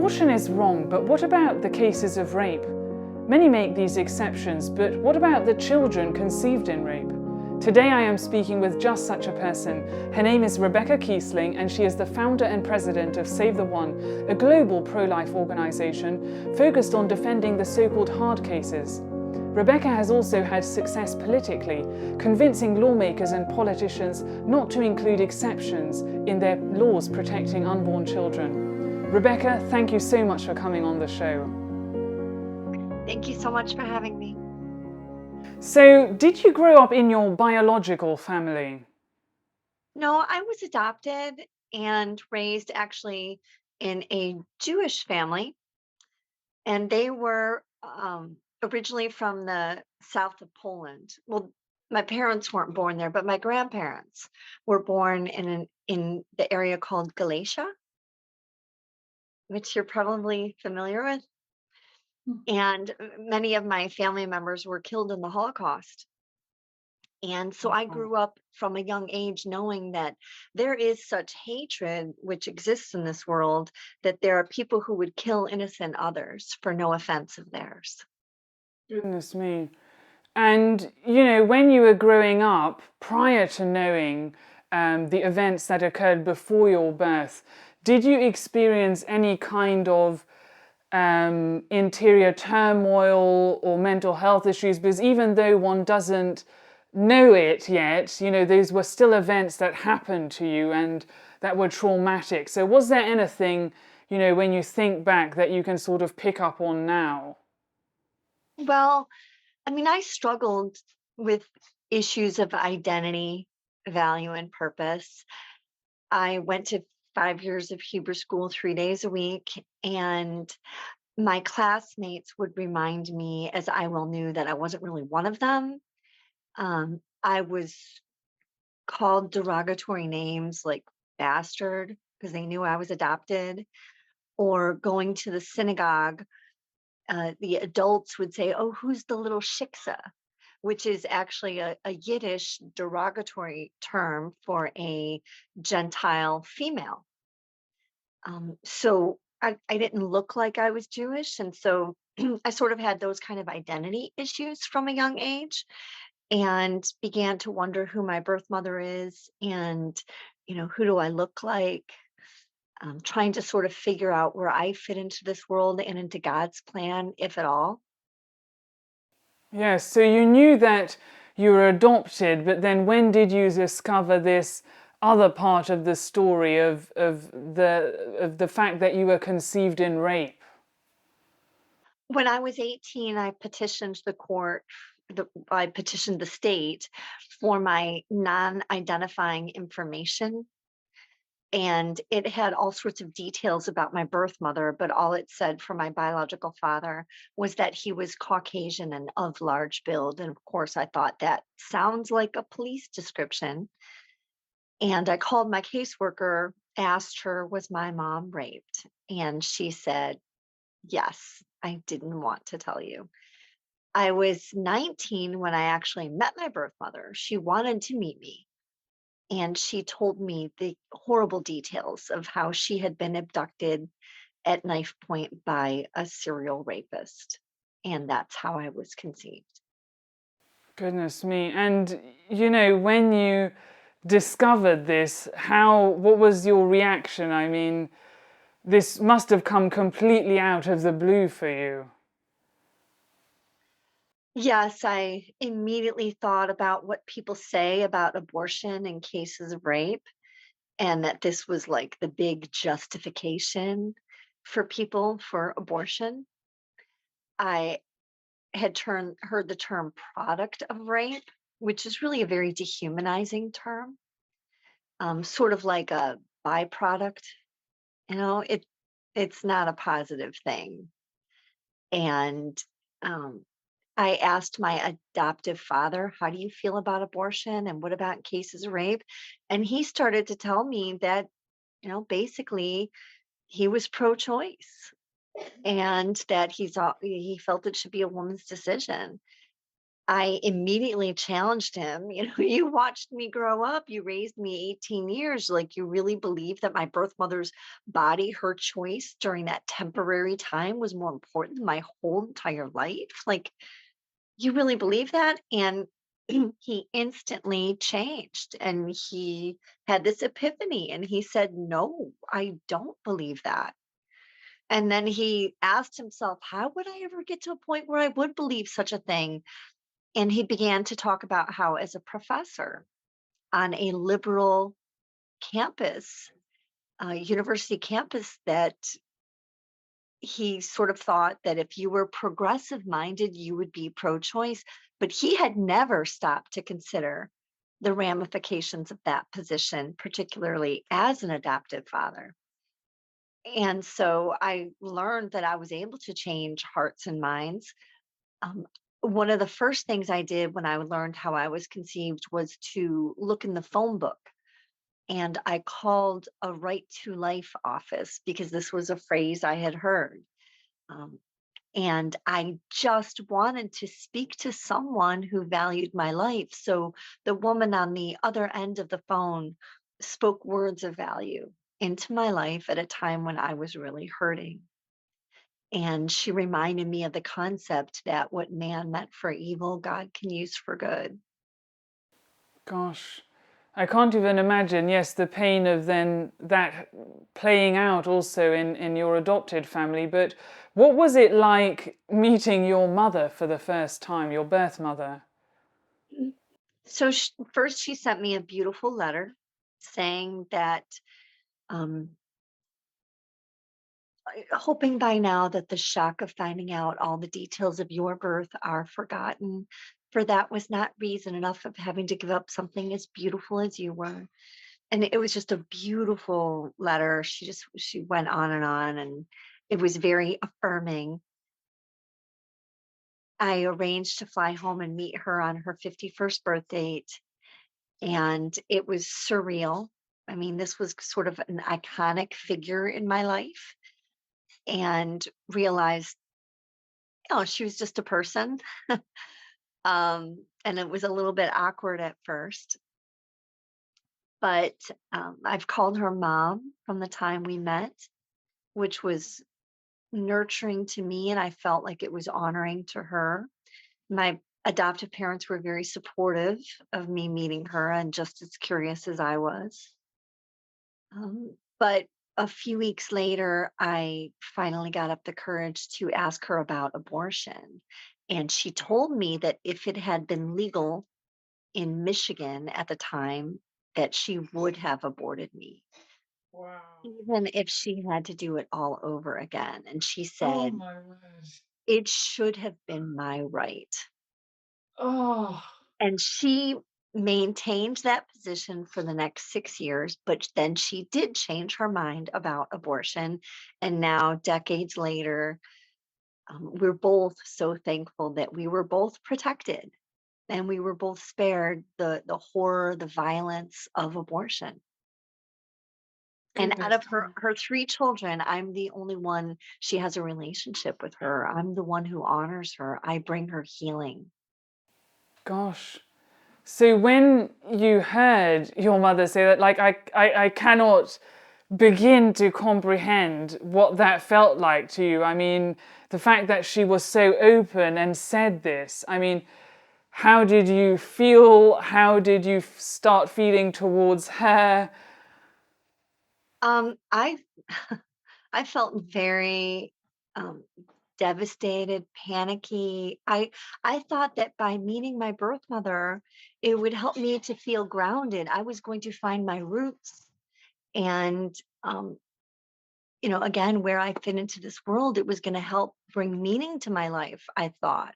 Abortion is wrong, but what about the cases of rape? Many make these exceptions, but what about the children conceived in rape? Today I am speaking with just such a person. Her name is Rebecca Kiessling, and she is the founder and president of Save the One, a global pro-life organization focused on defending the so-called hard cases. Rebecca has also had success politically, convincing lawmakers and politicians not to include exceptions in their laws protecting unborn children. Rebecca, thank you so much for coming on the show. Thank you so much for having me. So, did you grow up in your biological family? No, I was adopted and raised actually in a Jewish family, and they were originally from the south of Poland. Well, my parents weren't born there, but my grandparents were born in the area called Galicia, which you're probably familiar with. And many of my family members were killed in the Holocaust. And so I grew up from a young age knowing that there is such hatred which exists in this world, that there are people who would kill innocent others for no offense of theirs. Goodness me. And, when you were growing up, prior to knowing the events that occurred before your birth, did you experience any kind of interior turmoil or mental health issues? Because even though one doesn't know it yet, those were still events that happened to you and that were traumatic. So was there anything, when you think back, that you can sort of pick up on now? Well, I mean, I struggled with issues of identity, value, and purpose. I went to 5 years of Hebrew school 3 days a week, and my classmates would remind me, as I well knew, that I wasn't really one of them. I was called derogatory names like bastard because they knew I was adopted, or going to the synagogue. The adults would say, "Oh, who's the little shiksa?" Which is actually a Yiddish derogatory term for a Gentile female. So I didn't look like I was Jewish. And so I sort of had those kind of identity issues from a young age and began to wonder who my birth mother is and, who do I look like? Trying to sort of figure out where I fit into this world and into God's plan, if at all. Yes, so you knew that you were adopted, but then when did you discover this other part of the story of the fact that you were conceived in rape? When I was 18, I petitioned the court, I petitioned the state for my non-identifying information. And it had all sorts of details about my birth mother, but all it said for my biological father was that he was Caucasian and of large build. And of course, I thought that sounds like a police description. And I called my caseworker, asked her, was my mom raped? And she said, yes, I didn't want to tell you. I was 19 when I actually met my birth mother. She wanted to meet me. And she told me the horrible details of how she had been abducted at knife point by a serial rapist. And that's how I was conceived. Goodness me. And, when you discovered this, what was your reaction? I mean, this must have come completely out of the blue for you. Yes, I immediately thought about what people say about abortion in cases of rape, and that this was like the big justification for people for abortion. I had heard the term product of rape, which is really a very dehumanizing term, sort of like a byproduct. It's not a positive thing. And um, I asked my adoptive father, how do you feel about abortion? And what about cases of rape? And he started to tell me that, basically he was pro-choice and that he felt it should be a woman's decision. I immediately challenged him. You watched me grow up. You raised me 18 years. Like, you really believe that my birth mother's body, her choice during that temporary time was more important than my whole entire life? Like, you really believe that? And he instantly changed and he had this epiphany and he said, "No, I don't believe that." And then he asked himself, "How would I ever get to a point where I would believe such a thing?" And he began to talk about how, as a professor on a liberal campus, university campus, that he sort of thought that if you were progressive minded, you would be pro choice. But he had never stopped to consider the ramifications of that position, particularly as an adoptive father. And so I learned that I was able to change hearts and minds. Um, One of the first things I did when I learned how I was conceived was to look in the phone book. And I called a right to life office because this was a phrase I had heard. Um, and I just wanted to speak to someone who valued my life. So the woman on the other end of the phone spoke words of value into my life at a time when I was really hurting. And she reminded me of the concept that what man meant for evil, God can use for good. Gosh, I can't even imagine, yes, the pain of then that playing out also in your adopted family. But what was it like meeting your mother for the first time, your birth mother? Mm. So first, she sent me a beautiful letter saying that, um, hoping by now that the shock of finding out all the details of your birth are forgotten, for that was not reason enough of having to give up something as beautiful as you were. And it was just a beautiful letter. She went on, and it was very affirming. I arranged to fly home and meet her on her 51st birth date, and it was surreal. I mean, this was sort of an iconic figure in my life, and realized, she was just a person. And it was a little bit awkward at first, but I've called her mom from the time we met, which was nurturing to me, and I felt like it was honoring to her. My adoptive parents were very supportive of me meeting her and just as curious as I was. But a few weeks later, I finally got up the courage to ask her about abortion. And she told me that if it had been legal in Michigan at the time, that she would have aborted me, Wow. even if she had to do it all over again. And she Oh said, my word. it should have been my right. Oh, And she maintained that position for the next 6 years, but then she did change her mind about abortion, and now, decades later, we're both so thankful that we were both protected, and we were both spared the horror, the violence of abortion. And out goodness of me. her 3 children, I'm the only one she has a relationship with her. I'm the one who honors her. I bring her healing. Gosh. So when you heard your mother say that, like, I cannot begin to comprehend what that felt like to you. I mean, the fact that she was so open and said this, I mean, how did you feel? How did you start feeling towards her? I I felt very, um, devastated, panicky. I thought that by meeting my birth mother, it would help me to feel grounded. I was going to find my roots and, um, again, where I fit into this world, it was gonna help bring meaning to my life, I thought.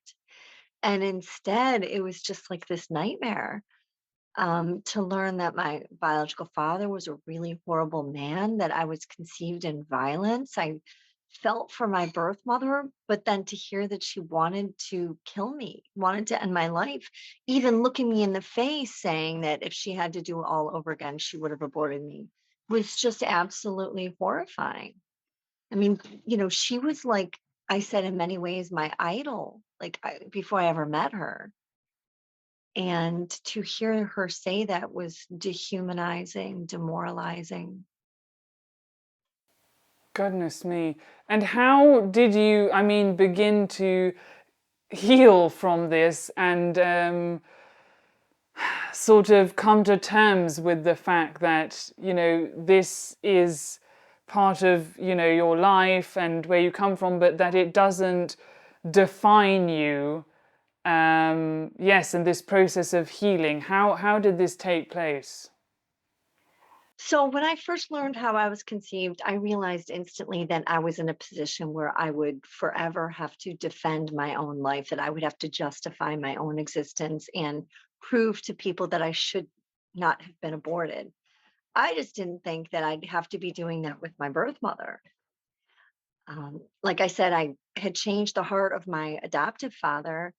And instead, it was just like this nightmare, to learn that my biological father was a really horrible man, that I was conceived in violence. I felt for my birth mother, but then to hear that she wanted to kill me, wanted to end my life, even looking me in the face saying that if she had to do it all over again, she would have aborted me, was just absolutely horrifying. I mean, she was like, I said, in many ways, my idol, like before I ever met her. And to hear her say that was dehumanizing, demoralizing. Goodness me. And how did you, I mean, begin to heal from this and sort of come to terms with the fact that, this is part of, your life and where you come from, but that it doesn't define you? Yes, and this process of healing, how did this take place? So when I first learned how I was conceived, I realized instantly that I was in a position where I would forever have to defend my own life, that I would have to justify my own existence and prove to people that I should not have been aborted. I just didn't think that I'd have to be doing that with my birth mother. Like I said, I had changed the heart of my adoptive father,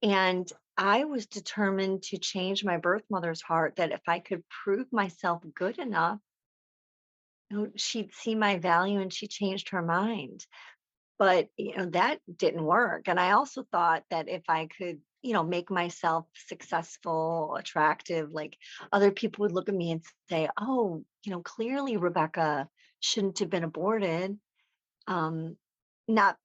and I was determined to change my birth mother's heart, that if I could prove myself good enough, she'd see my value and she changed her mind. But, that didn't work. And I also thought that if I could, make myself successful, attractive, like other people would look at me and say, oh, clearly Rebecca shouldn't have been aborted. Um, not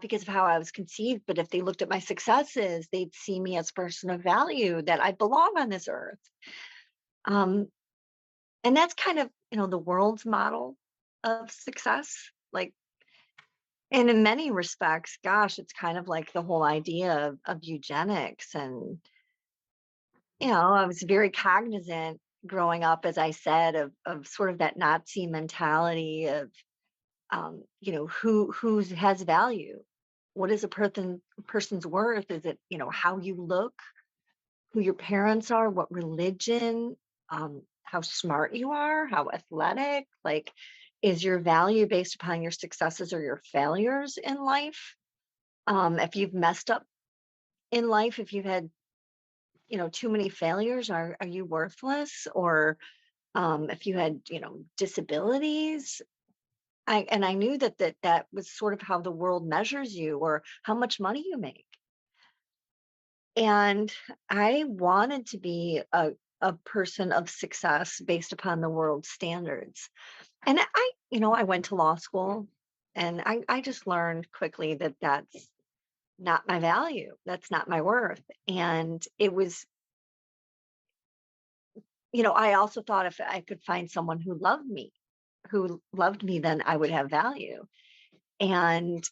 because of how I was conceived, but if they looked at my successes, they'd see me as a person of value, that I belong on this earth. Um, and that's kind of, the world's model of success. Like, and in many respects, gosh, it's kind of like the whole idea of eugenics. And, I was very cognizant growing up, as I said, of sort of that Nazi mentality of, who has value. What is a person's worth? Is it, how you look, who your parents are, what religion, how smart you are, how athletic? Like, is your value based upon your successes or your failures in life? If you've messed up in life, if you've had, too many failures, are you worthless? Or if you had, disabilities, I knew that was sort of how the world measures you, or how much money you make. And I wanted to be a person of success based upon the world's standards. And I went to law school, and I just learned quickly that that's not my value. That's not my worth. And it was, I also thought if I could find someone who loved me, then I would have value. And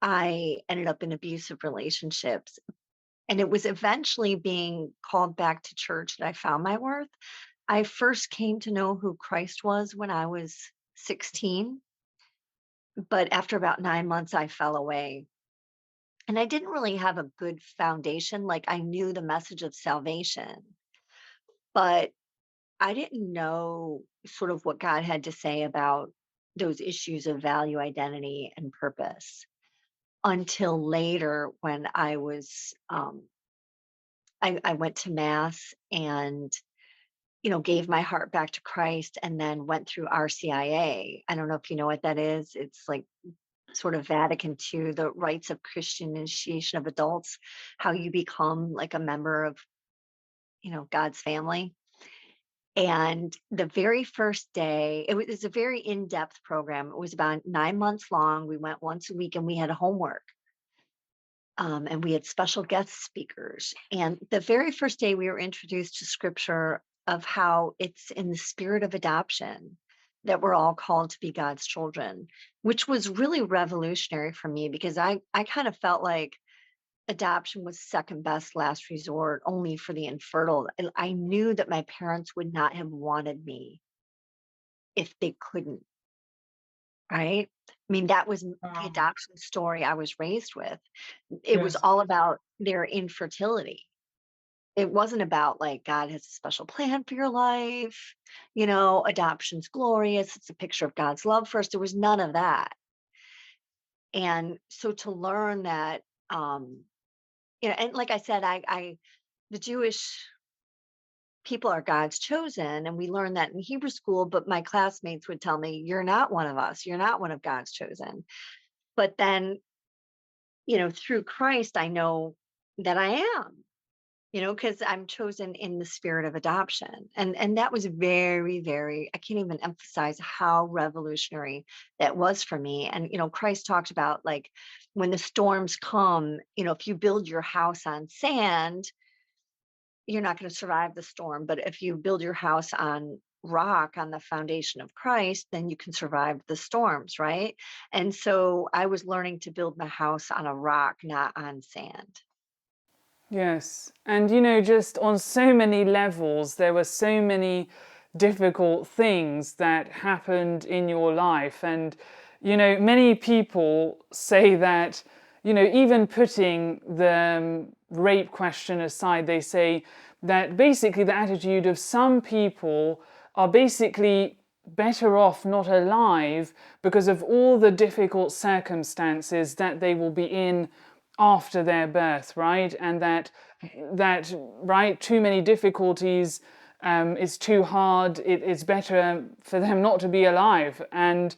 I ended up in abusive relationships. And it was eventually being called back to church that I found my worth. I first came to know who Christ was when I was 16, but after about 9 months, I fell away. And I didn't really have a good foundation. Like, I knew the message of salvation, but I didn't know sort of what God had to say about those issues of value, identity, and purpose until later, when I went to mass and, gave my heart back to Christ, and then went through RCIA. I don't know if you know what that is. It's like sort of Vatican II, the rites of Christian initiation of adults, how you become like a member of, God's family. And the very first day, it was a very in-depth program. It was about 9 months long. We went once a week and we had homework. And we had special guest speakers. And the very first day, we were introduced to scripture of how it's in the spirit of adoption that we're all called to be God's children, which was really revolutionary for me, because I kind of felt like adoption was second best last resort, only for the infertile. And I knew that my parents would not have wanted me if they couldn't, right? I mean, that was the Wow. adoption story I was raised with. It was Yes. all about their infertility. It wasn't about like God has a special plan for your life, adoption's glorious. It's a picture of God's love for us. There was none of that. And so to learn that, and like I said, the Jewish people are God's chosen, and we learned that in Hebrew school, but my classmates would tell me, you're not one of us. You're not one of God's chosen. But then, through Christ, I know that I am. because I'm chosen in the spirit of adoption. And that was very, very, I can't even emphasize how revolutionary that was for me. And, Christ talked about like when the storms come, if you build your house on sand, you're not going to survive the storm. But if you build your house on rock, on the foundation of Christ, then you can survive the storms, right? And so I was learning to build my house on a rock, not on sand. Yes. And just on so many levels, there were so many difficult things that happened in your life. And, many people say that, even putting the rape question aside, they say that basically the attitude of some people are basically better off not alive because of all the difficult circumstances that they will be in after their birth, right? And that right, too many difficulties, it's too hard. It's better for them not to be alive. And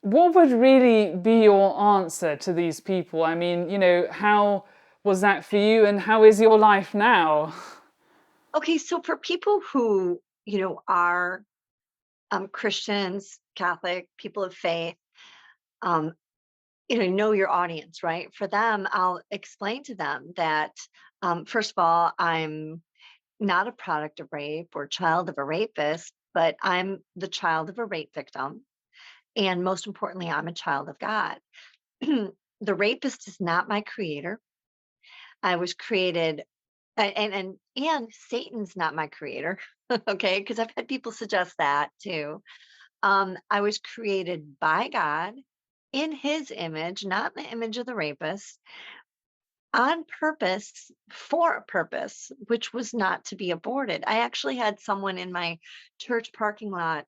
what would really be your answer to these people? I mean, how was that for you, and how is your life now? Okay, so for people who, are Christians, Catholic, people of faith, um, know your audience, right? For them, I'll explain to them that, first of all, I'm not a product of rape or child of a rapist, but I'm the child of a rape victim. And most importantly, I'm a child of God. The rapist is not my creator. I was created, and Satan's not my creator. Okay, because I've had people suggest that too. I was created by God in his image, not in the image of the rapist, on purpose for a purpose, which was not to be aborted. I actually had someone in my church parking lot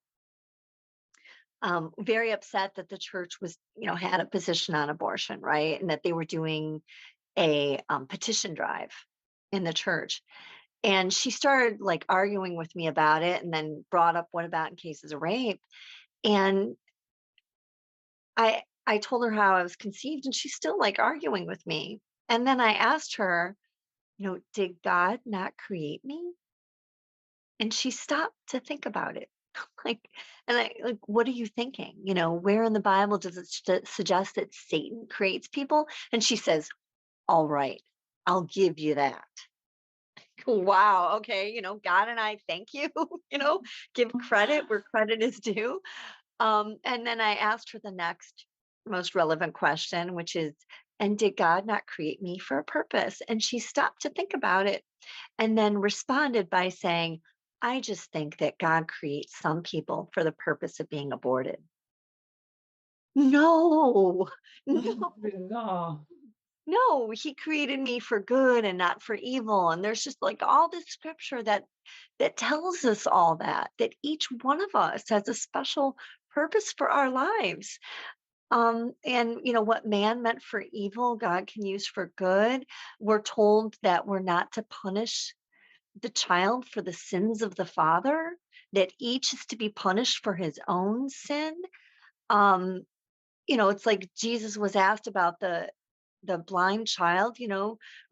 very upset that the church was, had a position on abortion, right? And that they were doing a petition drive in the church. And she started like arguing with me about it and then brought up what about in cases of rape. And I told her how I was conceived and she's still like arguing with me. And then I asked her, did God not create me? And she stopped to think about it. Like, and I like, what are you thinking? Where in the Bible does it suggest that Satan creates people? And she says, all right, I'll give you that. Wow. Okay. God and I thank you, give credit where credit is due. And then I asked her the next most relevant question, which is, and did God not create me for a purpose? And she stopped to think about it and then responded by saying, I just think that God creates some people for the purpose of being aborted. No, no, No. no, he created me for good and not for evil. And there's just like all this scripture that tells us all that each one of us has a special purpose for our lives. And what man meant for evil, God can use for good. We're told that we're not to punish the child for the sins of the father, that each is to be punished for his own sin. Um, it's like Jesus was asked about the blind child,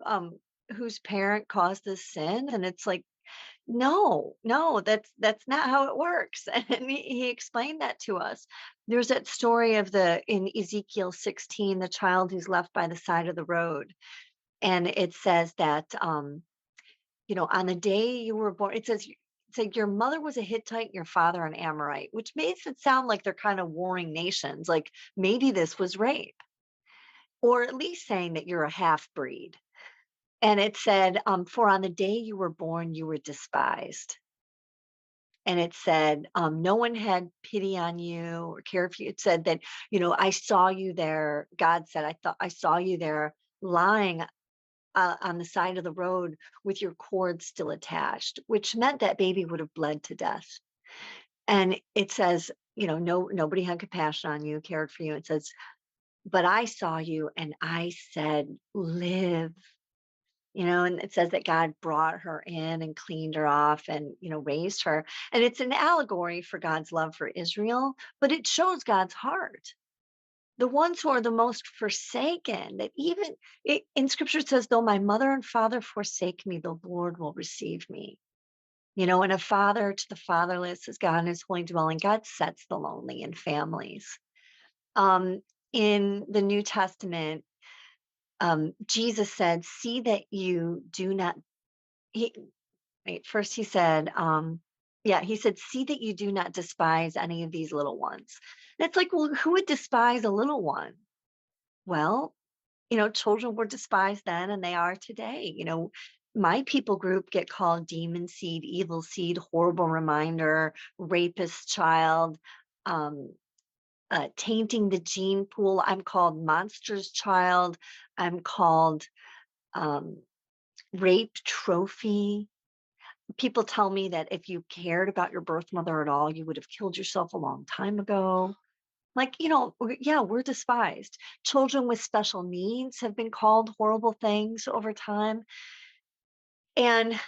um, whose parent caused this sin, and it's like, no, no, that's not how it works. And he explained that to us. There's that story of the in Ezekiel 16, the child who's left by the side of the road, and it says that on the day you were born, it's like your mother was a Hittite, your father an Amorite, which makes it sound like they're kind of warring nations. Like maybe this was rape, or at least saying that you're a half breed. And it said, for on the day you were born, you were despised. And it said, no one had pity on you or cared for you. It said that, I saw you there. God said, I saw you there lying on the side of the road with your cord still attached, which meant that baby would have bled to death. And it says, no, nobody had compassion on you, cared for you. It says, but I saw you and I said, live. And it says that God brought her in and cleaned her off and, raised her. And it's an allegory for God's love for Israel, but it shows God's heart. the ones who are the most forsaken, that even in scripture it says, though my mother and father forsake me, the Lord will receive me. And a father to the fatherless is God in his holy dwelling. God sets the lonely in families. In the New Testament, Jesus said, see that you do not, he, wait, first he said, he said, see that you do not despise any of these little ones. And it's like, well, who would despise a little one? Well, children were despised then and they are today. My people group get called demon seed, evil seed, horrible reminder, rapist child, um, tainting the gene pool. I'm called monster's child. I'm called um, rape trophy. People tell me that if you cared about your birth mother at all, you would have killed yourself a long time ago. Like, yeah, we're despised. Children with special needs have been called horrible things over time. And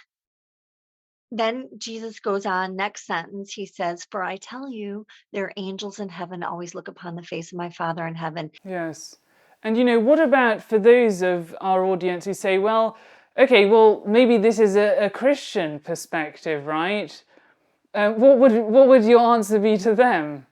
then Jesus goes on, next sentence, he says, for I tell you, there are angels in heaven always look upon the face of my Father in heaven. Yes. And what about for those of our audience who say, well, okay, well, maybe this is a Christian perspective, right? What would your answer be to them?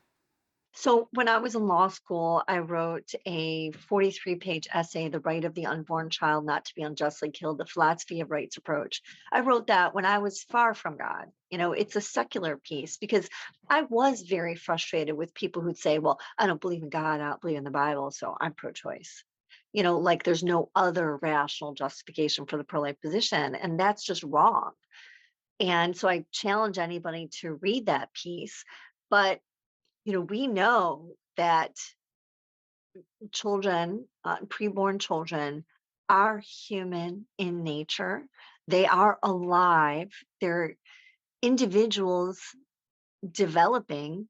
So when I was in law school, I wrote a 43-page essay, The Right of the Unborn Child Not to Be Unjustly Killed, the Philosophy of Rights Approach. I wrote that when I was far from God. It's a secular piece because I was very frustrated with people who'd say, well, I don't believe in God, I don't believe in the Bible, so I'm pro-choice. Like there's no other rational justification for the pro-life position. And that's just wrong. And so I challenge anybody to read that piece. But we know that children, preborn children, are human in nature. They are alive. They're individuals developing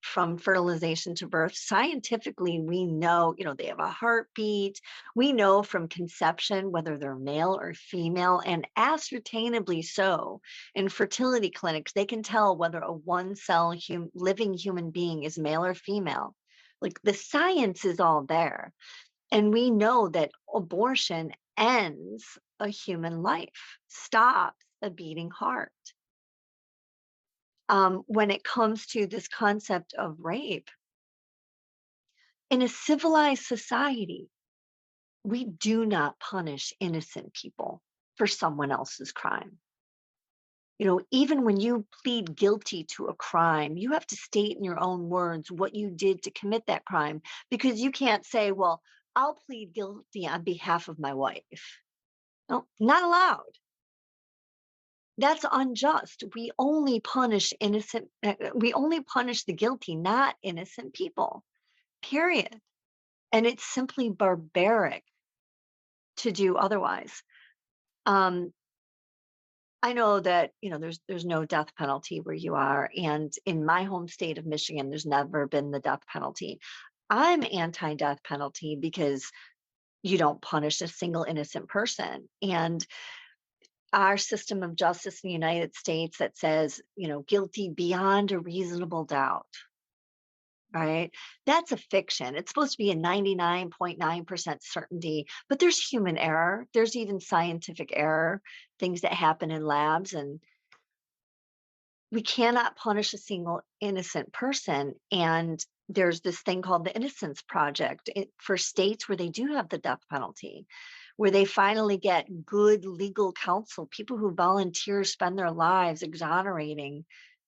from fertilization to birth. Scientifically, we know, they have a heartbeat. We know from conception whether they're male or female, and ascertainably so. In fertility clinics, they can tell whether a one-cell living human being is male or female. Like the science is all there. And we know that abortion ends a human life, stops a beating heart. When it comes to this concept of rape, in a civilized society, we do not punish innocent people for someone else's crime. Even when you plead guilty to a crime, you have to state in your own words what you did to commit that crime, because you can't say, well, I'll plead guilty on behalf of my wife. No, not allowed. That's unjust. We only punish we only punish the guilty, not innocent people, period. And it's simply barbaric to do otherwise. Um, I know that, there's no death penalty where you are. And in my home state of Michigan, there's never been the death penalty. I'm anti-death penalty because you don't punish a single innocent person. And our system of justice in the United States that says, guilty beyond a reasonable doubt, right? That's a fiction. It's supposed to be a 99.9% certainty, but there's human error. There's even scientific error, things that happen in labs, and we cannot punish a single innocent person. And there's this thing called the Innocence Project for states where they do have the death penalty, where they finally get good legal counsel, people who volunteer spend their lives exonerating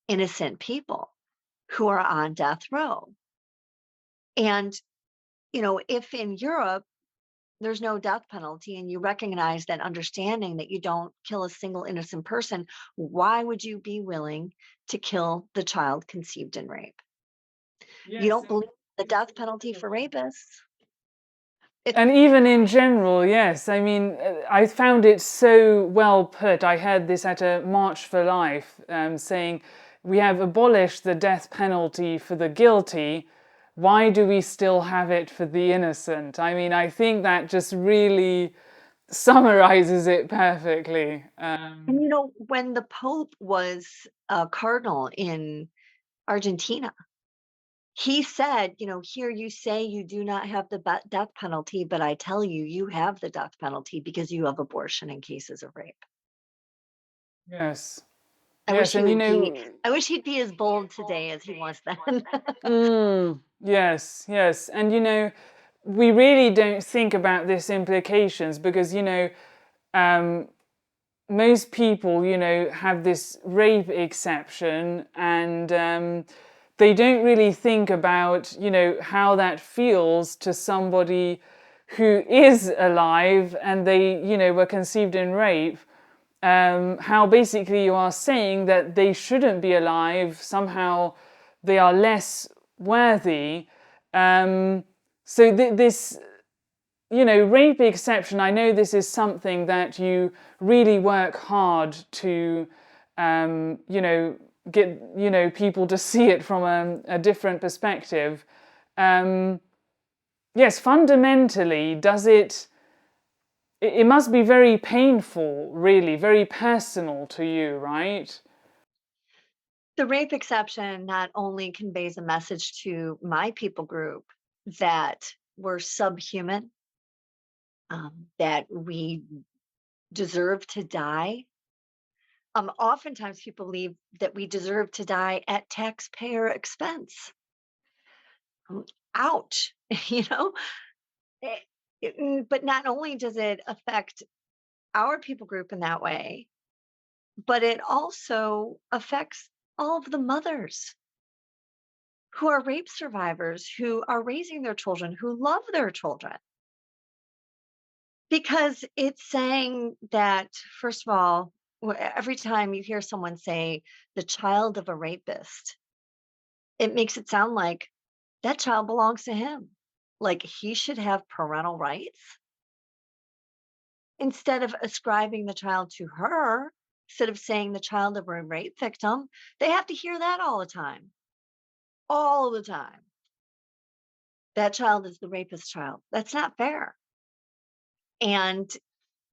innocent people who are on death row. And, if in Europe there's no death penalty and you recognize that understanding that you don't kill a single innocent person, why would you be willing to kill the child conceived in rape? You Yes. don't believe the death penalty for rapists? It's And even in general, yes. I mean, I found it so well put. I heard this at a March for Life, saying, we have abolished the death penalty for the guilty. Why do we still have it for the innocent? I mean, I think that just really summarizes it perfectly. and when the Pope was a cardinal in Argentina, He said, here you say you do not have the death penalty, but I tell you, you have the death penalty because you have abortion in cases of rape. Yes. I wish Yes. he And, would be, I wish he'd be as bold today as he was then. yes, yes. And, we really don't think about this implications because, um, most people, have this rape exception and they don't really think about, how that feels to somebody who is alive and they, were conceived in rape. How basically you are saying that they shouldn't be alive, somehow they are less worthy. This rape exception, I know this is something that you really work hard to, get, people to see it from a different perspective. Yes, fundamentally, it must be very painful, really, very personal to you, right? The rape exception not only conveys a message to my people group that we're subhuman, that we deserve to die. Oftentimes people believe that we deserve to die at taxpayer expense. Um, Ouch, you know? Eh, but not only does it affect our people group in that way, but it also affects all of the mothers who are rape survivors, who are raising their children, who love their children. Because it's saying that, first of all, every time you hear someone say the child of a rapist, it makes it sound like that child belongs to him. Like he should have parental rights instead of ascribing the child to her, instead of saying the child of a rape victim. They have to hear that all the time, all the time. That child is the rapist child. That's not fair. And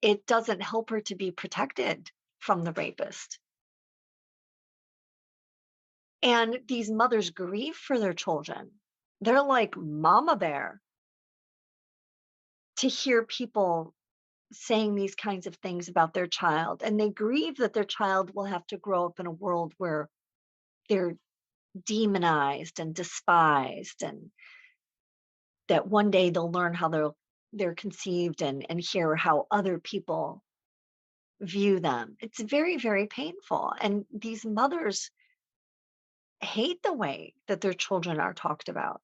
it doesn't help her to be protected from the rapist. And these mothers grieve for their children. They're like mama bear to hear people saying these kinds of things about their child. And they grieve that their child will have to grow up in a world where they're demonized and despised, and that one day they'll learn how they're conceived and hear how other people view them. It's very, very painful. And these mothers hate the way that their children are talked about.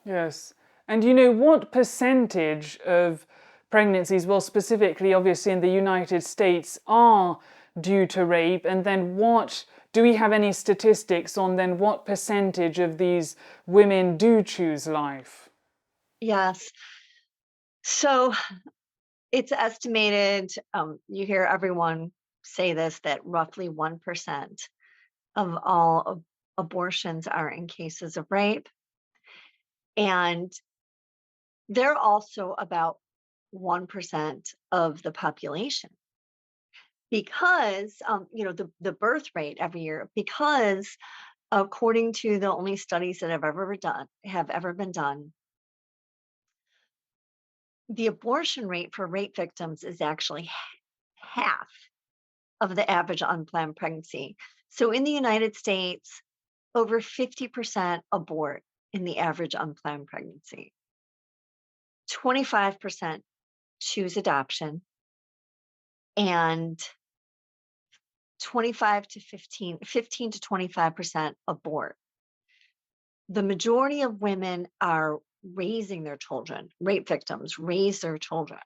Yes. And what percentage of pregnancies, well, specifically, obviously, in the United States, are due to rape? And then do we have any statistics on then what percentage of these women do choose life? Yes. So it's estimated, you hear everyone say this, that roughly 1% of all abortions are in cases of rape. And they're also about 1% of the population because, the birth rate every year, because according to the only studies that have ever been done, the abortion rate for rape victims is actually half of the average unplanned pregnancy. So in the United States, over 50% abort in the average unplanned pregnancy. 25% choose adoption, and 15 to 25% abort. The majority of women are raising their children. Rape victims raise their children.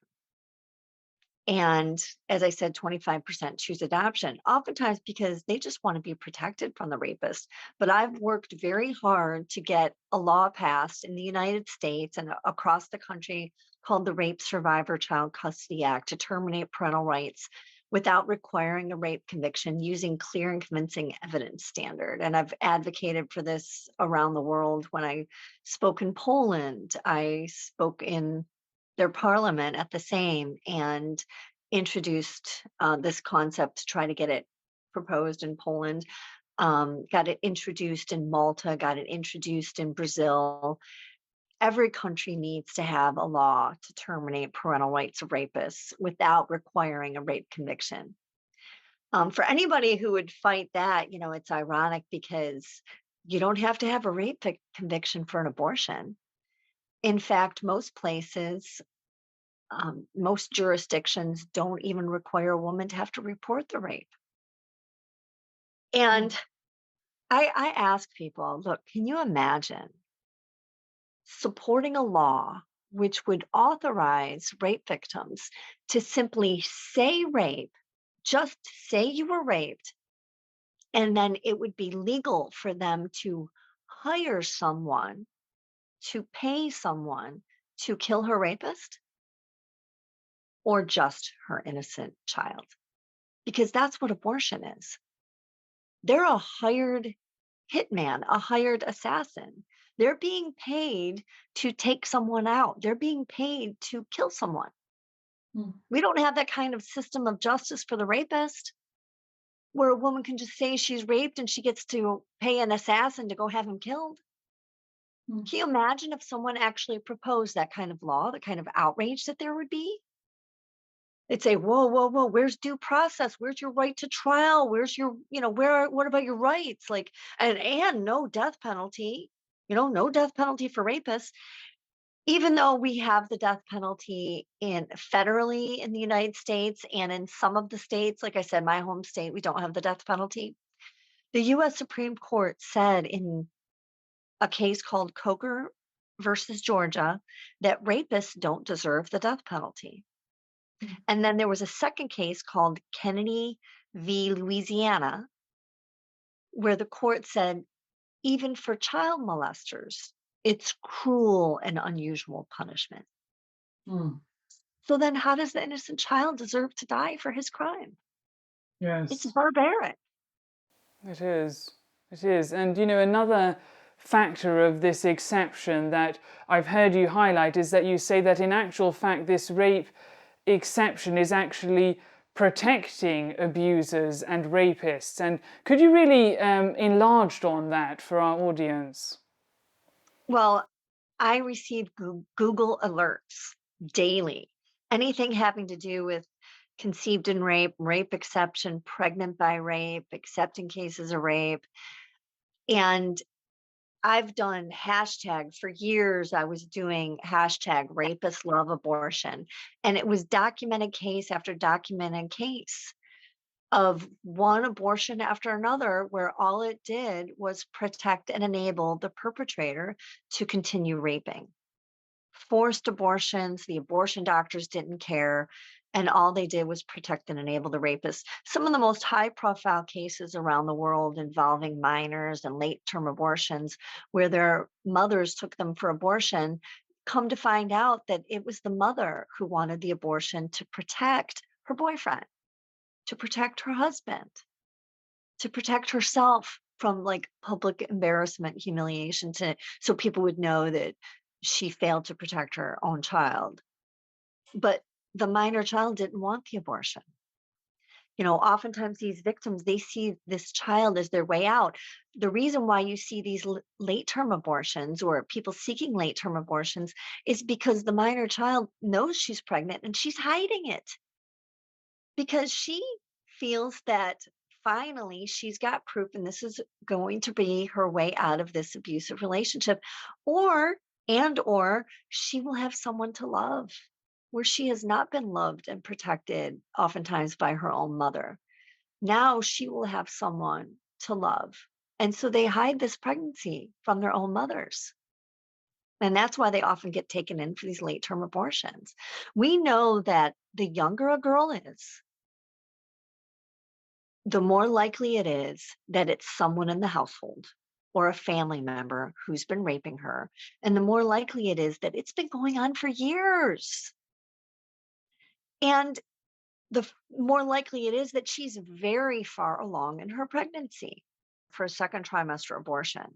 And as I said, 25% choose adoption, oftentimes because they just want to be protected from the rapist. But I've worked very hard to get a law passed in the United States and across the country called the Rape Survivor Child Custody Act to terminate parental rights without requiring a rape conviction using clear and convincing evidence standard. And I've advocated for this around the world. When I spoke in Poland, I spoke in their parliament at the same and introduced this concept to try to get it proposed in Poland. got it introduced in Malta, got it introduced in Brazil. Every country needs to have a law to terminate parental rights of rapists without requiring a rape conviction. For anybody who would fight that, it's ironic because you don't have to have a rape conviction for an abortion. In fact, most places, most jurisdictions don't even require a woman to have to report the rape. And I ask people, look, can you imagine supporting a law which would authorize rape victims to simply say rape, just say you were raped, and then it would be legal for them to hire someone, to pay someone to kill her rapist or just her innocent child? Because that's what abortion is. They're a hired hitman, a hired assassin. They're being paid to take someone out. They're being paid to kill someone. We don't have that kind of system of justice for the rapist where a woman can just say she's raped and she gets to pay an assassin to go have him killed. Can you imagine if someone actually proposed that kind of law, the kind of outrage that there would be? They'd say, whoa, whoa, whoa, where's due process? Where's your right to trial? Where's your, what about your rights? Like, and no death penalty, no death penalty for rapists. Even though we have the death penalty federally in the United States and in some of the states, like I said, my home state, we don't have the death penalty. The US Supreme Court said in a case called Coker versus Georgia that rapists don't deserve the death penalty. And then there was a second case called Kennedy v. Louisiana, where the court said, even for child molesters, it's cruel and unusual punishment. So then how does the innocent child deserve to die for his crime? Yes. It's barbaric. It is. It is. And, another factor of this exception that I've heard you highlight is that you say that in actual fact, this rape exception is actually protecting abusers and rapists. And could you really enlarge on that for our audience? Well, I receive Google alerts daily. Anything having to do with conceived in rape, rape exception, pregnant by rape, accepting cases of rape. And I've done hashtag for years. I was doing hashtag rapists love abortion. And it was documented case after documented case of one abortion after another, where all it did was protect and enable the perpetrator to continue raping. Forced abortions, the abortion doctors didn't care. And all they did was protect and enable the rapist. Some of the most high profile cases around the world involving minors and late term abortions, where their mothers took them for abortion, come to find out that it was the mother who wanted the abortion to protect her boyfriend, to protect her husband, to protect herself from like public embarrassment, humiliation, so people would know that she failed to protect her own child. But the minor child didn't want the abortion. Oftentimes these victims, they see this child as their way out. The reason why you see these late-term abortions or people seeking late-term abortions is because the minor child knows she's pregnant and she's hiding it because she feels that finally she's got proof and this is going to be her way out of this abusive relationship, or she will have someone to love where she has not been loved and protected, oftentimes by her own mother. Now she will have someone to love. And so they hide this pregnancy from their own mothers. And that's why they often get taken in for these late-term abortions. We know that the younger a girl is, the more likely it is that it's someone in the household or a family member who's been raping her. And the more likely it is that it's been going on for years. And the more likely it is that she's very far along in her pregnancy. For a second trimester abortion,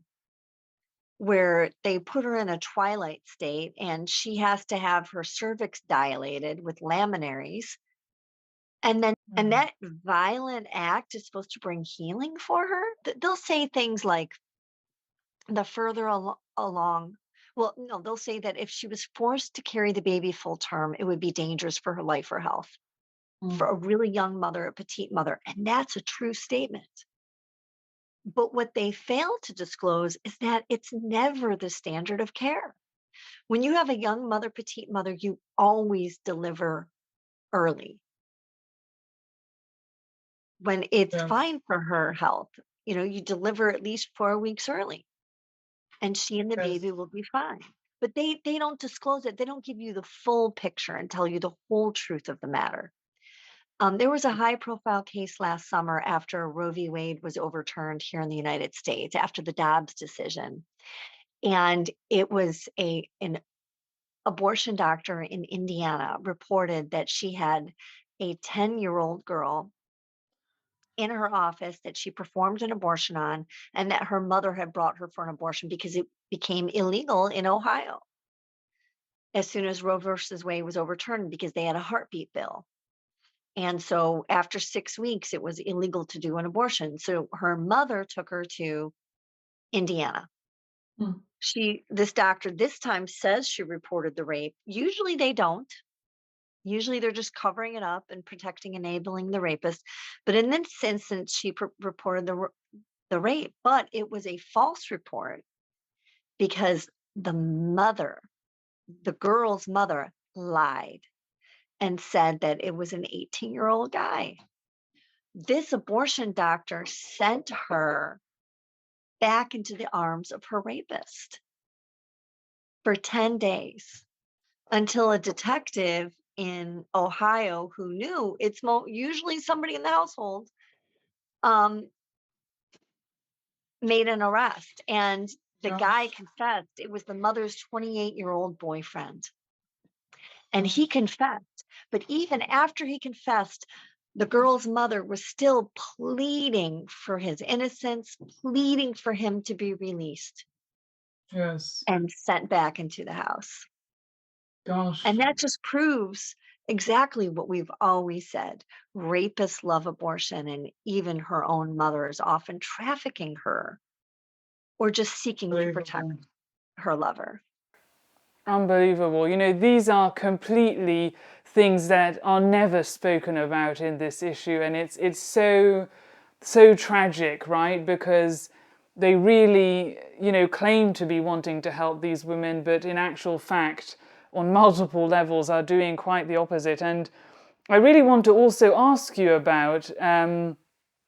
where they put her in a twilight state and she has to have her cervix dilated with laminaries And Mm. that violent act is supposed to bring healing for her. They'll say things like the further along, well, no, they'll say that if she was forced to carry the baby full term, it would be dangerous for her life or health for Mm. a really young mother, a petite mother. And that's a true statement. But what they fail to disclose is that it's never the standard of care. When you have a young mother, petite mother, you always deliver early when it's Yes. fine for her health. You deliver at least 4 weeks early and she and the baby Yes. will be fine. But they don't disclose it. They don't give you the full picture and tell you the whole truth of the matter. There was a high profile case last summer after Roe v. Wade was overturned here in the United States after the Dobbs decision. And it was an abortion doctor in Indiana reported that she had a 10-year-old girl in her office that she performed an abortion on, and that her mother had brought her for an abortion because it became illegal in Ohio as soon as Roe versus Wade was overturned because they had a heartbeat bill. And so after 6 weeks, it was illegal to do an abortion. So her mother took her to Indiana. Mm. This doctor this time says she reported the rape. Usually they don't. Usually they're just covering it up and protecting, enabling the rapist. But in this instance, she reported the rape, but it was a false report because the girl's mother lied and said that it was an 18-year-old guy. This abortion doctor sent her back into the arms of her rapist for 10 days until a detective in Ohio who knew it's usually somebody in the household um, made an arrest. And the guy Gosh. confessed it was the mother's 28-year-old boyfriend. And he Gosh. confessed. But even after he confessed, the girl's mother was still pleading for his innocence, pleading for him to be released Yes. and sent back into the house. And Gosh. that just proves exactly what we've always said. Rapists love abortion, and even her own mother is often trafficking her or just seeking to protect Unbelievable. her lover. Unbelievable. These are completely things that are never spoken about in this issue, and it's so tragic, right? Because they really, claim to be wanting to help these women, but in actual fact, on multiple levels, are doing quite the opposite. And I really want to also ask you about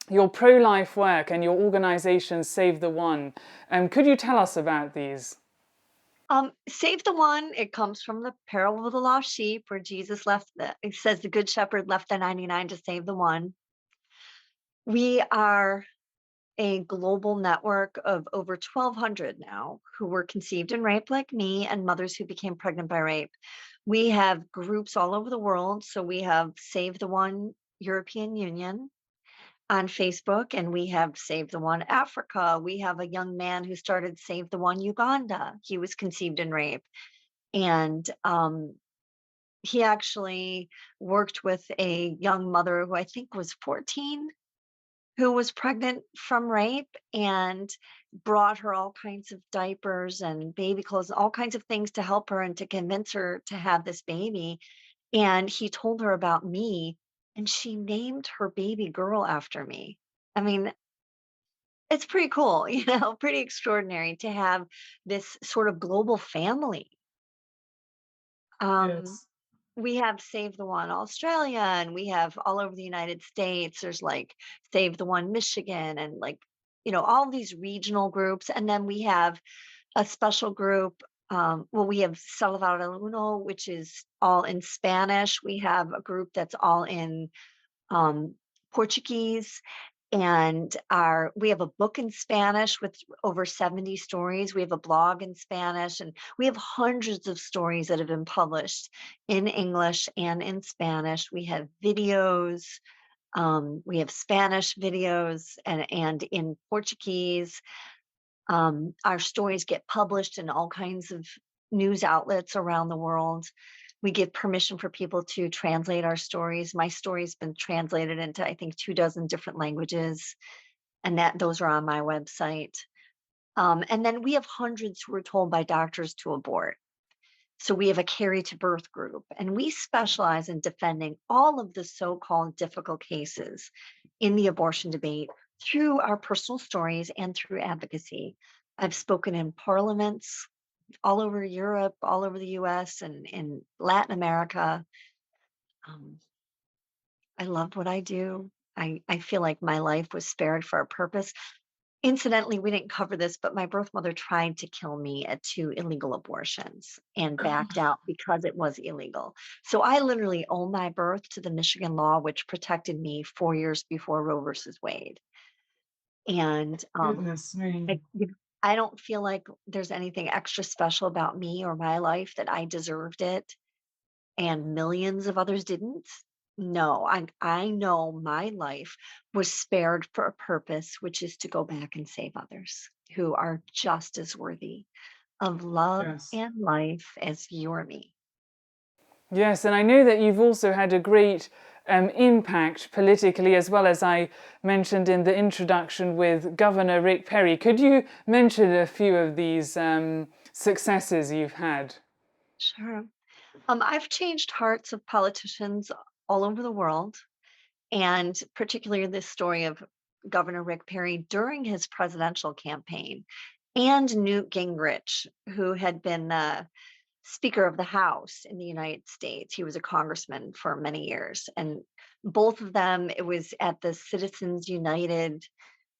your pro-life work and your organization, Save the One. Could you tell us about these? Save the one. It comes from the parable of the lost sheep, where Jesus it says the good shepherd left the 99 to save the one. We are a global network of over 1,200 now who were conceived and raped like me, and mothers who became pregnant by rape. We have groups all over the world. So we have Save the One European Union on Facebook, and we have Save the One Africa. We have a young man who started Save the One Uganda. He was conceived and raped. And he actually worked with a young mother who I think was 14, who was pregnant from rape, and brought her all kinds of diapers and baby clothes, all kinds of things to help her and to convince her to have this baby. And he told her about me, and she named her baby girl after me. I mean, it's pretty cool, pretty extraordinary to have this sort of global family. Um, Yes. we have Save the One Australia, and we have all over the United States. There's like Save the One Michigan, and like, all these regional groups. And then we have a special group. Well, we have Salvar el Uno, which is all in Spanish. We have a group that's all in um, Portuguese, and we have a book in Spanish with over 70 stories. We have a blog in Spanish, and we have hundreds of stories that have been published in English and in Spanish. We have videos. We have Spanish videos and in Portuguese. Our stories get published in all kinds of news outlets around the world. We give permission for people to translate our stories. My story's been translated into, I think, 24 different languages, and that those are on my website. And then we have hundreds who were told by doctors to abort. So we have a carry to birth group, and we specialize in defending all of the so-called difficult cases in the abortion debate through our personal stories and through advocacy. I've spoken in parliaments all over Europe, all over the US, and in Latin America. Um, I love what I do. I feel like my life was spared for a purpose. Incidentally, we didn't cover this, but my birth mother tried to kill me at 2 illegal abortions and backed out because it was illegal. So I literally owe my birth to the Michigan law, which protected me 4 years before Roe versus Wade. And Goodness me. I don't feel like there's anything extra special about me or my life that I deserved it and millions of others didn't. No, I know my life was spared for a purpose, which is to go back and save others who are just as worthy of love Yes. and life as you or me. Yes, and I know that you've also had a great impact politically, as well as I mentioned in the introduction with Governor Rick Perry. Could you mention a few of these successes you've had? Sure. I've changed hearts of politicians all over the world, and particularly this story of Governor Rick Perry during his presidential campaign, and Newt Gingrich, who had been the Speaker of the House in the United States. He was a congressman for many years. And both of them, it was at the Citizens United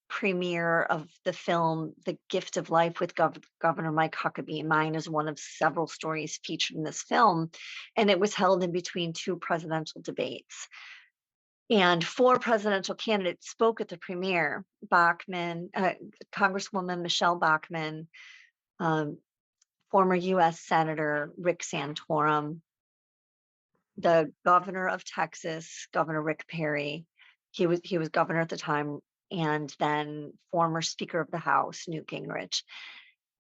premiere of the film The Gift of Life with Governor Mike Huckabee. Mine is one of several stories featured in this film. And it was held in between 2 presidential debates. And 4 presidential candidates spoke at the premiere. Congresswoman Michelle Bachmann, um, former U.S. Senator Rick Santorum, the governor of Texas, Governor Rick Perry. He was governor at the time, and then former Speaker of the House, Newt Gingrich.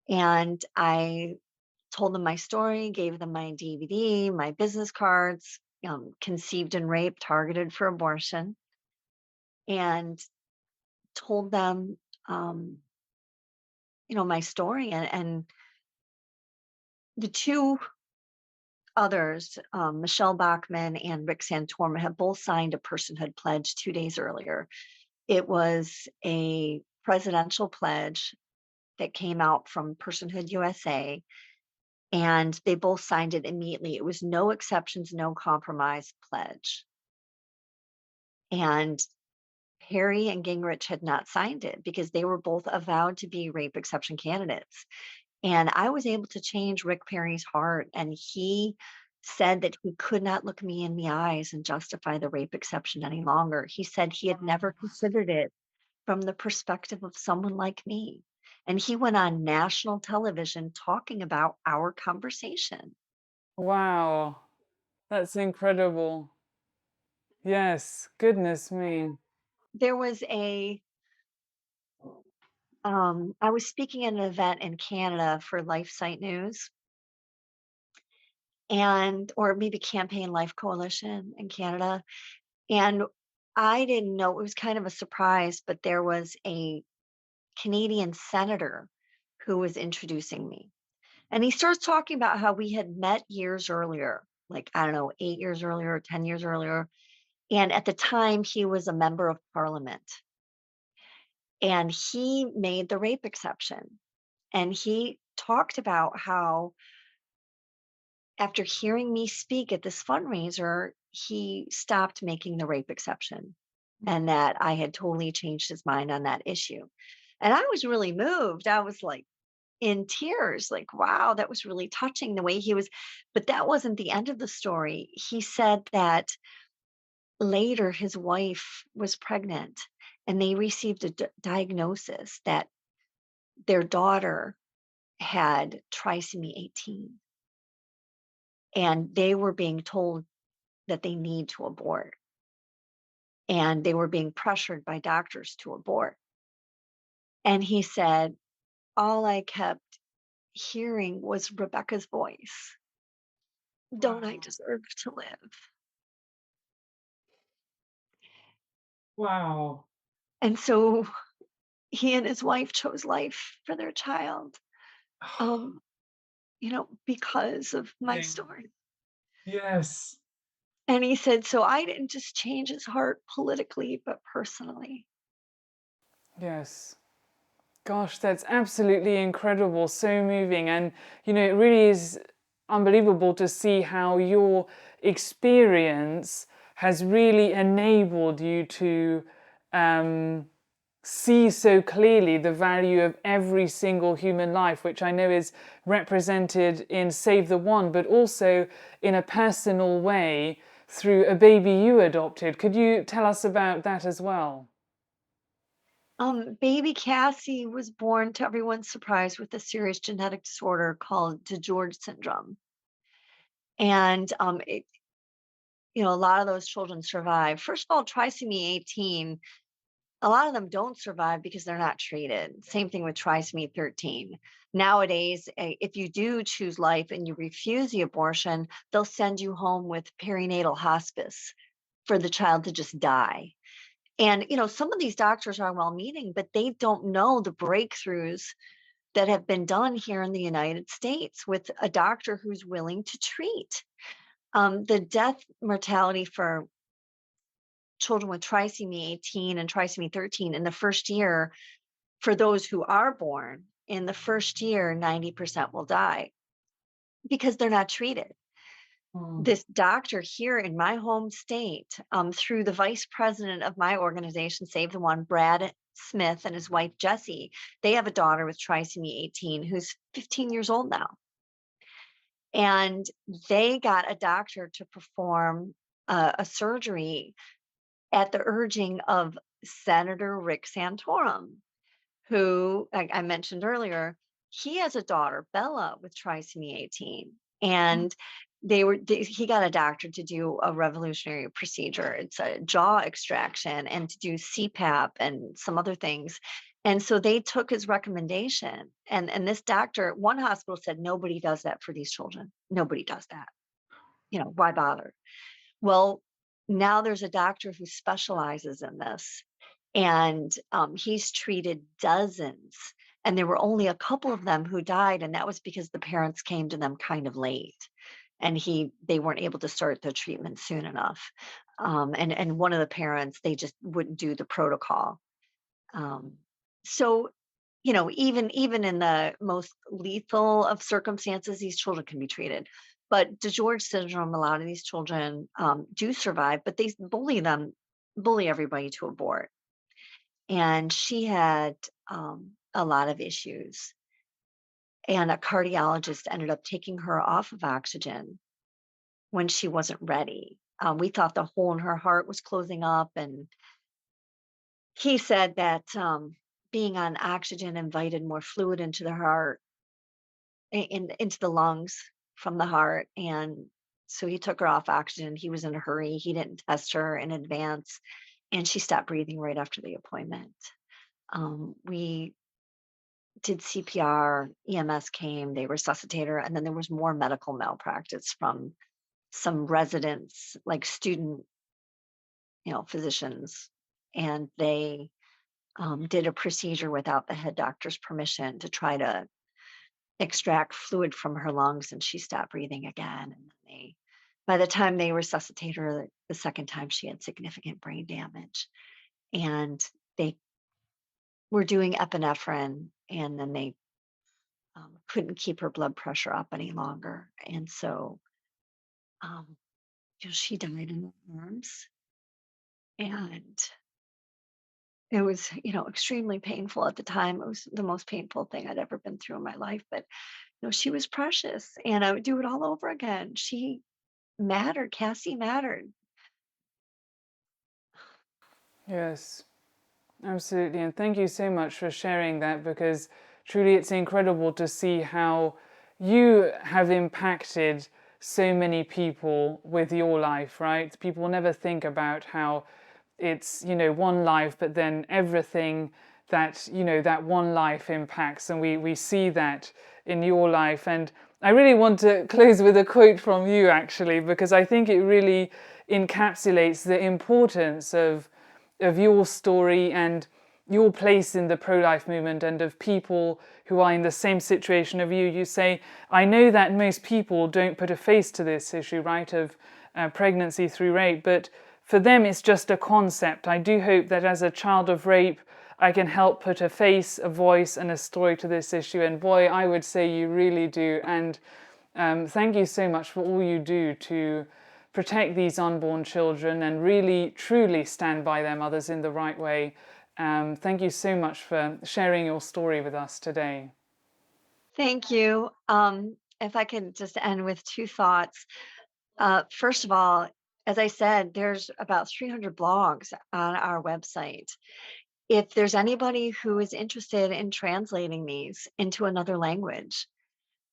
And I told them my story, gave them my DVD, my business cards, conceived and raped, targeted for abortion, and told them, my story. And the 2 others, Michelle Bachmann and Rick Santorum, have both signed a personhood pledge 2 days earlier. It was a presidential pledge that came out from Personhood USA, and they both signed it immediately. It was no exceptions, no compromise pledge. And Perry and Gingrich had not signed it because they were both avowed to be rape exception candidates. And I was able to change Rick Perry's heart, and he said that he could not look me in the eyes and justify the rape exception any longer. He said he had never considered it from the perspective of someone like me. And he went on national television talking about our conversation. Wow, that's incredible. Yes, goodness me. There was I was speaking at an event in Canada for LifeSite News, or maybe Campaign Life Coalition in Canada. And I didn't know, it was kind of a surprise, but there was a Canadian senator who was introducing me. And he starts talking about how we had met years earlier, like, I don't know, 8 years earlier, 10 years earlier. And at the time, he was a member of parliament. And he made the rape exception. And he talked about how, after hearing me speak at this fundraiser, he stopped making the rape exception and that I had totally changed his mind on that issue. And I was really moved. I was like in tears, like, wow, that was really touching the way he was. But that wasn't the end of the story. He said that later his wife was pregnant and they received a diagnosis that their daughter had trisomy 18. And they were being told that they need to abort. And they were being pressured by doctors to abort. And he said, all I kept hearing was Rebecca's voice. Don't I Wow. deserve to live? Wow. And so he and his wife chose life for their child, um, because of my Amazing. story. Yes. And he said, so I didn't just change his heart politically, but personally. Yes. Gosh, that's absolutely incredible, so moving. And, it really is unbelievable to see how your experience has really enabled you to see so clearly the value of every single human life, which I know is represented in Save the One, but also in a personal way through a baby you adopted. Could you tell us about that as well? Baby Cassie was born to everyone's surprise with a serious genetic disorder called DeGeorge syndrome. And a lot of those children survive. First of all, trisomy 18, a lot of them don't survive because they're not treated. Same thing with trisomy 13. Nowadays, if you do choose life and you refuse the abortion, they'll send you home with perinatal hospice for the child to just die. And, some of these doctors are well meaning, but they don't know the breakthroughs that have been done here in the United States with a doctor who's willing to treat. The death mortality for children with trisomy 18 and trisomy 13 in the first year, for those who are born in the first year, 90% will die because they're not treated. Mm. This doctor here in my home state, through the vice president of my organization, Save the One, Brad Smith, and his wife, Jessie, they have a daughter with trisomy 18 who's 15 years old now. And they got a doctor to perform a surgery at the urging of Senator Rick Santorum, who, like I mentioned earlier, he has a daughter, Bella, with trisomy 18. And he got a doctor to do a revolutionary procedure. It's a jaw extraction and to do CPAP and some other things. And so they took his recommendation. And this doctor, one hospital said, nobody does that for these children. Nobody does that. Why bother? Well, now there's a doctor who specializes in this, and he's treated dozens. And there were only a couple of them who died, and that was because the parents came to them kind of late, and they weren't able to start the treatment soon enough. And one of the parents, they just wouldn't do the protocol. Um, so even in the most lethal of circumstances, these children can be treated. But DeGeorge syndrome, a lot of these children do survive, but they bully everybody to abort. And she had a lot of issues. And a cardiologist ended up taking her off of oxygen when she wasn't ready. We thought the hole in her heart was closing up, and he said that being on oxygen invited more fluid into the heart, into the lungs from the heart. And so he took her off oxygen. He was in a hurry. He didn't test her in advance. And she stopped breathing right after the appointment. We did CPR, EMS came, they resuscitated her. And then there was more medical malpractice from some residents, like student, physicians. And they did a procedure without the head doctor's permission to try to extract fluid from her lungs, and she stopped breathing again. And by the time they resuscitated her the second time, she had significant brain damage. And they were doing epinephrine, and then they couldn't keep her blood pressure up any longer. And so um, she died in her arms. And it was, extremely painful at the time. It was the most painful thing I'd ever been through in my life. But, she was precious, and I would do it all over again. She mattered. Cassie mattered. Yes. Absolutely, and thank you so much for sharing that, because truly it's incredible to see how you have impacted so many people with your life, right? People never think about how it's, one life, but then everything that, that one life impacts. And we see that in your life. And I really want to close with a quote from you, actually, because I think it really encapsulates the importance of your story and your place in the pro-life movement and of people who are in the same situation of you. You say, I know that most people don't put a face to this issue, right, of pregnancy through rape, but for them it's just a concept. I do hope that as a child of rape, I can help put a face, a voice, and a story to this issue. And boy, I would say you really do. And thank you so much for all you do to protect these unborn children and really, truly stand by their mothers in the right way. Thank you so much for sharing your story with us today. Thank you. If I could just end with two thoughts. First of all, as I said, there's about 300 blogs on our website. If there's anybody who is interested in translating these into another language,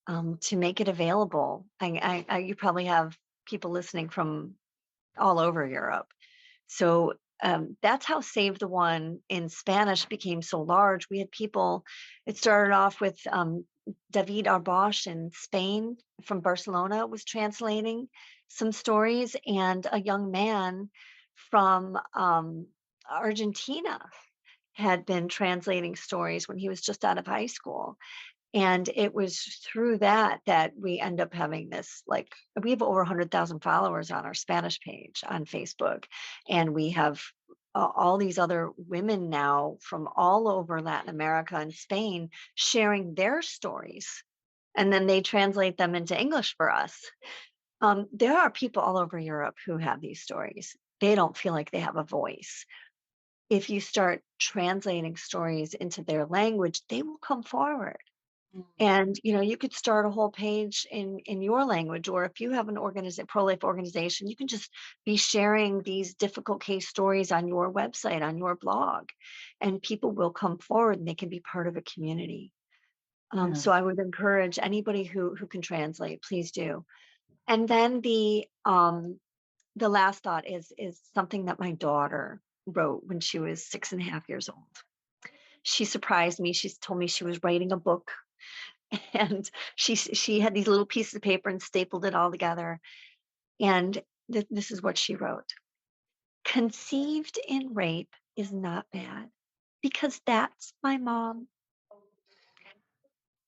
to make it available, you probably have people listening from all over Europe. So that's how Save the One in Spanish became so large. We had people, it started off with David Arbosch in Spain from Barcelona was translating some stories, and a young man from Argentina had been translating stories when he was just out of high school. And it was through that that we end up having this, like, we have over 100,000 followers on our Spanish page on Facebook. And we have all these other women now from all over Latin America and Spain sharing their stories. And then they translate them into English for us. There are people all over Europe who have these stories. They don't feel like they have a voice. If you start translating stories into their language, they will come forward. And you could start a whole page in your language, or if you have an pro-life organization, you can just be sharing these difficult case stories on your website, on your blog, and people will come forward and they can be part of a community. So I would encourage anybody who can translate, please do. And then the last thought is something that my daughter wrote when she was 6.5 years old. She surprised me. She told me she was writing a book, and she had these little pieces of paper and stapled it all together. And this is what she wrote: conceived in rape is not bad, because that's my mom.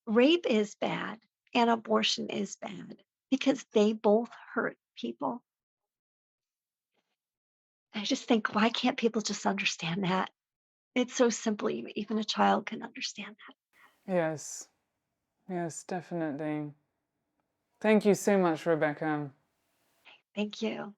Rape is bad and abortion is bad, because they both hurt people. I just think, why can't people just understand that? It's so simple. Even a child can understand that. Yes, yes, definitely. Thank you so much, Rebecca. Thank you.